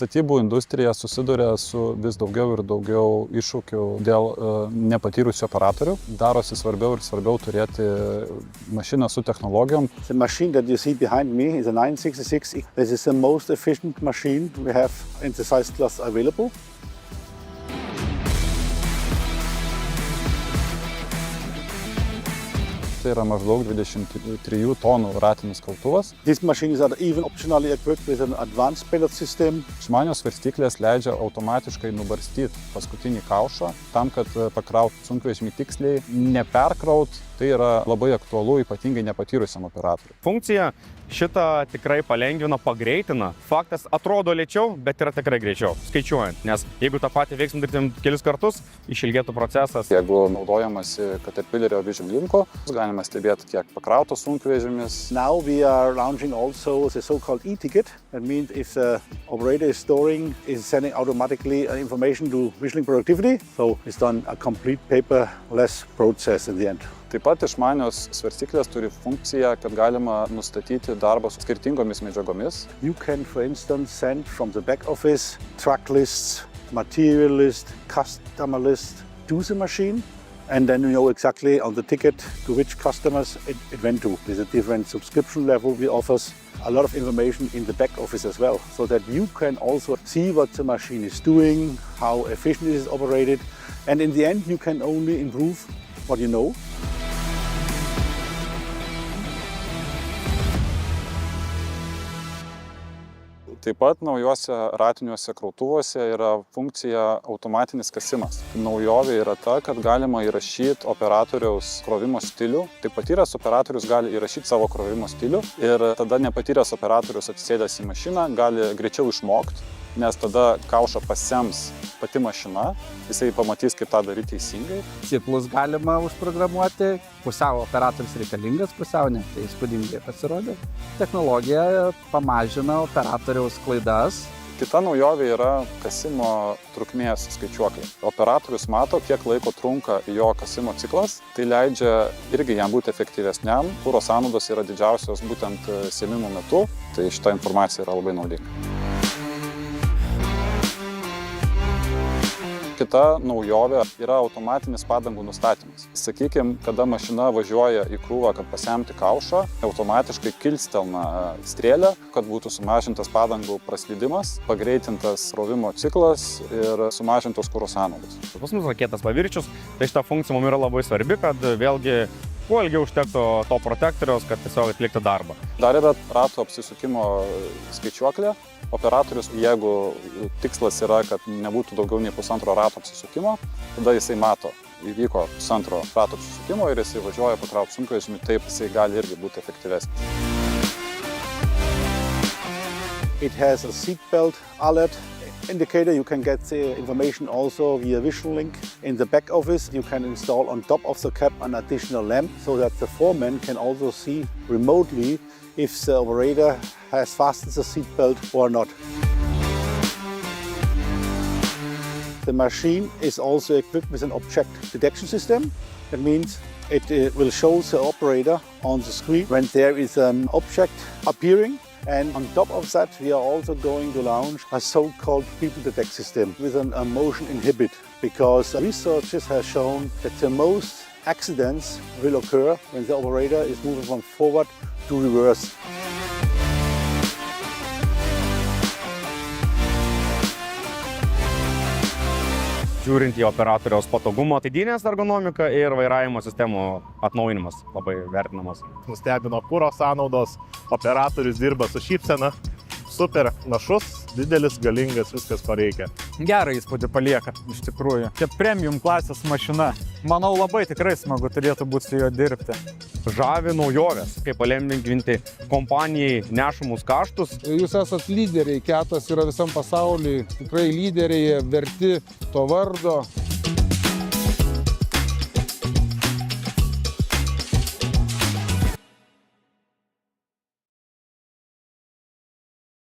Statybų industrija susiduria su vis daugiau ir daugiau iššūkių dėl nepatyrusių operatorių. Darosi svarbiau ir svarbiau turėti mašiną su technologijom. The machine that you see behind me is a 966. This is the most efficient machine we have in the size class available. Tai yra maždaug 23 tonų ratinis kaltuvas. These machines are even optionally equipped with an advanced pellet system. Išmanios svarstyklės leidžia automatiškai nubarstyti paskutinį kaušą, tam, kad pakrautų sunkvežimį tiksliai, neperkraut. Tai yra labai aktualu, ypatingai nepatyrusiam operatoriui. Funkcija šitą tikrai palengvina, pagreitina. Faktas atrodo lėčiau, bet yra tikrai greičiau, skaičiuojant. Nes jeigu tą patį veiksmą darytum kelis kartus, išilgėtų procesas. Jeigu naudojamasi Caterpillerio Vision Linko, galima stebėti, kiek pakrautas sunkvežimis. Now we are launching also the so-called e-ticket. That means if the operator is storing, is sending automatically information to Vision Link productivity. So it's done a complete paperless process in the end. Taip pat išmanios svarstyklės turi funkciją, kad galima nustatyti darbą su skirtingomis medžiagomis. You can, for instance, send from the back office truck lists, material list, customer list to the machine, and then you know exactly on the ticket to which customers it went to. With a different subscription level, we offer a lot of information in the back office as well, so that you can also see what the machine is doing, how efficient it is operated, and in the end you can only improve what you know. Taip pat naujuose ratiniuose krautuvuose yra funkcija automatinis kasimas. Naujovė yra ta, kad galima įrašyti operatoriaus krovimo stilių. Taip patyręs operatorius gali įrašyti savo krovimo stilių ir tada nepatyręs operatorius atsisėdęs į mašiną gali greičiau išmokti, nes tada kaušą pasems pati mašina, jisai pamatys, kaip tą daryti teisingai. Ciklus galima užprogramuoti, pusiau operatorius reikalingas, pusiau ne, tai įspūdingai pasirodė. Technologija pamažina operatoriaus klaidas. Kita naujovė yra kasimo trukmės skaičiuokliai. Operatorius mato, kiek laiko trunka jo kasimo ciklas, tai leidžia irgi jam būti efektyvesniam. Kuro sąnaudos yra didžiausios būtent sėmimo metu, tai šita informacija yra labai naudinga. Kita naujovė yra automatinis padangų nustatymas. Sakykime, kada mašina važiuoja į krūvą, kad pasemti kaušą, automatiškai kilstelna strėlę, kad būtų sumažintas padangų praslydimas, pagreitintas krovimo ciklas ir sumažintos kuro sąnaudos. Pas mus raketas pavirčius, tai šita funkcija mums yra labai svarbi, kad vėlgi kuo ilgiau užtektų to protektoriaus, kad tiesiog atlikti darbą. Dar yra ratų apsisukimo skaičiuoklė. Operatorius, jeigu tikslas yra, kad nebūtų daugiau nei pusantro rato apsisukimo, tada jisai mato, įvyko pusantro rato apsisukimo ir jisai važiuoja patraukti sunkvežimį, taip jisai gali irgi būti efektyvesnis. It has a seatbelt alert indicator. You can get the information also via Vision Link. In the back office, you can install on top of the cab an additional lamp so that the foreman can also see remotely if the operator has fastened the seatbelt or not. The machine is also equipped with an object detection system. That means it will show the operator on the screen when there is an object appearing. And on top of that, we are also going to launch a so-called people detect system with a motion inhibit, because researchers have shown that the most accidents will occur when the operator is moving from forward to reverse. Žiūrint į operatoriaus patogumą, atidinės ergonomika ir vairavimo sistemų atnaujinimas labai vertinamas. Nustebino kuro sąnaudos, operatorius dirba su šypsena, super našus, didelis, galingas, viskas ko reikia. Gerą įspūdį palieka, iš tikrųjų. Čia premium klasės mašina. Manau, labai tikrai smagu turėtų būti su juo dirbti. Žavi naujovės, kaip palengvinti kompanijai nešamus kaštus. Jūs esat lyderiai, Ketas yra visam pasaulyje, tikrai lyderiai, verti to vardo.